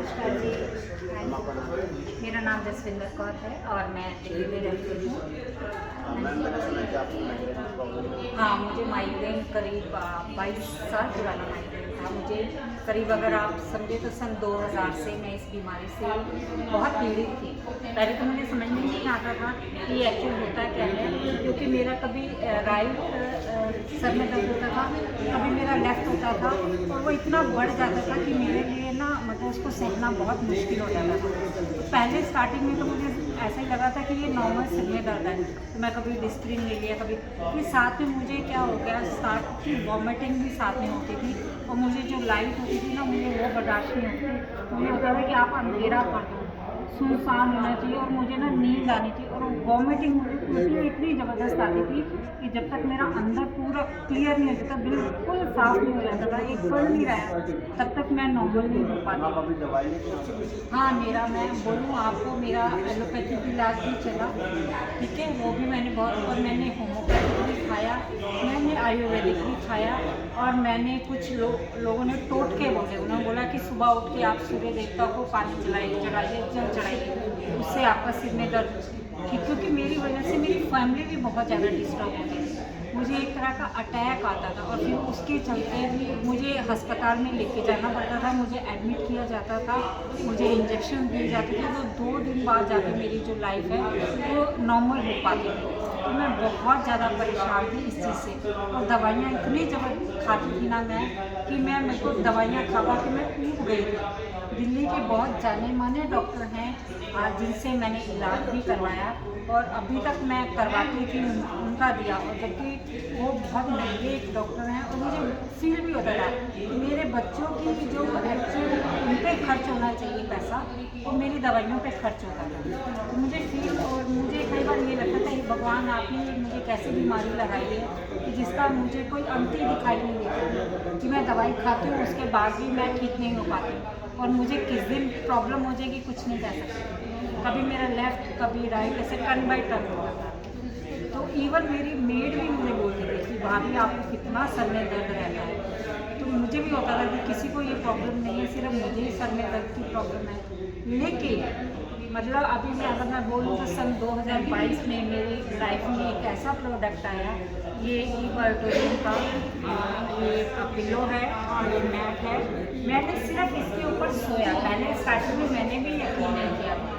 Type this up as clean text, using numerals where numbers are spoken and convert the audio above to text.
नमस्कार जी। मेरा नाम जसविंदर कौर है और मैं दिल्ली में रहती हूँ। मैम मैंने सुना है कि आपको माइग्रेन की प्रॉब्लम है। हाँ, मुझे माइग्रेन करीब 22 साल पुराना माइग्रेन था। मुझे करीब अगर आप समझे तो सन 2000 से मैं इस बीमारी से बहुत पीड़ित थी। पहले तो मुझे समझ में नहीं आता था कि एक्चुअल होता क्या है, क्योंकि मेरा कभी राइट सर में दर्द होता था, कभी मेरा लेफ्ट होता था और वो इतना बढ़ जाता था कि मेरे लिए ना मतलब उसको सहना बहुत मुश्किल हो जाता था। तो पहले स्टार्टिंग में तो मुझे ऐसा ही लगा था कि ये नॉर्मल सिर में दर्द है, तो मैं कभी डिस्प्रिन ले लिया, कभी फिर साथ में मुझे क्या हो गया स्टार्ट की वॉमिटिंग भी साथ में होती थी और मुझे जो लाइट होती थी ना मुझे वो बर्दाश्त नहीं होती। मुझे होता था कि आप अंधेरा कर दो, सुनसान होना चाहिए और मुझे ना नींद आनी चाहिए और वॉमिटिंग मुझे उल्टी इतनी ज़बरदस्त आती थी कि जब तक मेरा अंदर पूरा क्लियर नहीं हो जाता, बिल्कुल साफ नहीं हो जाता था, एक पढ़ नहीं रहा तब तक मैं नॉर्मल नहीं हो आप पाती। अभी दवाई नहीं हाँ, मेरा मैं बोलूँ आपको मेरा एलोपैथी की इलाज भी चला, ठीक है, वो भी मैंने बहुत, और मैंने होम्योपैथिक भी खाया, मैंने आयुर्वेदिक भी खाया और मैंने कुछ लोगों ने टोटके बोले, उन्होंने बोला कि सुबह उठ के आप सूर्य देवता को पानी चढ़ाइए, जल चढ़ाइए, उससे आपका सिर में दर्द ठीक, क्योंकि मेरी वजह से मेरी फैमिली भी बहुत ज़्यादा डिस्टर्ब होती थी। मुझे एक तरह का अटैक आता था और फिर उसके चलते मुझे अस्पताल में लेके जाना पड़ता था, मुझे एडमिट किया जाता था, मुझे इंजेक्शन दिए जाते थे, तो 2 दिन बाद जाकर मेरी जो लाइफ है वो नॉर्मल हो पाती थी। तो मैं बहुत ज़्यादा परेशान थी इस चीज़ से और दवाइयाँ इतनी ज़बरदस्त खाती थी ना मैं कि मेरे को दवाइयाँ खा के मैं ऊब गई थी। दिल्ली के बहुत जाने माने डॉक्टर हैं जिनसे मैंने इलाज भी करवाया और अभी तक मैं करवाती थी उनका दिया, और जबकि वो बहुत महंगे एक डॉक्टर हैं और मुझे फील भी होता था कि मेरे बच्चों की जो एक्चुअल उन पे खर्च होना चाहिए पैसा वो मेरी दवाइयों पे खर्च होता था। तो मुझे फील और मुझे कई बार ये लगता था कि भगवान आपने मुझे कैसी बीमारी लगाई है कि जिसका मुझे कोई अंत ही दिखाई नहीं देता कि मैं दवाई खाती हूँ उसके बाद भी मैं ठीक नहीं हो पाती और मुझे किस दिन प्रॉब्लम हो जाएगी कुछ नहीं कह सकती। कभी मेरा लेफ्ट कभी राइट ऐसे टर्न बाई टर्न होता था। तो इवन मेरी मेड भी मुझे बोलती थी कि भाभी आपको कितना सर में दर्द रहता है। तो मुझे भी होता था कि किसी को ये प्रॉब्लम नहीं है, सिर्फ मुझे ही सर में दर्द की प्रॉब्लम है। लेकिन मतलब अभी मैं अगर मैं बोलूँ तो सन 2022 में मेरी लाइफ में एक ऐसा प्रोडक्ट आया, ये ईबर्टोलिन का ये पिलो है और ये मैट है। मैंने सिर्फ इसके ऊपर सोया, पहले स्टार्टिंग में मैंने भी यकीन नहीं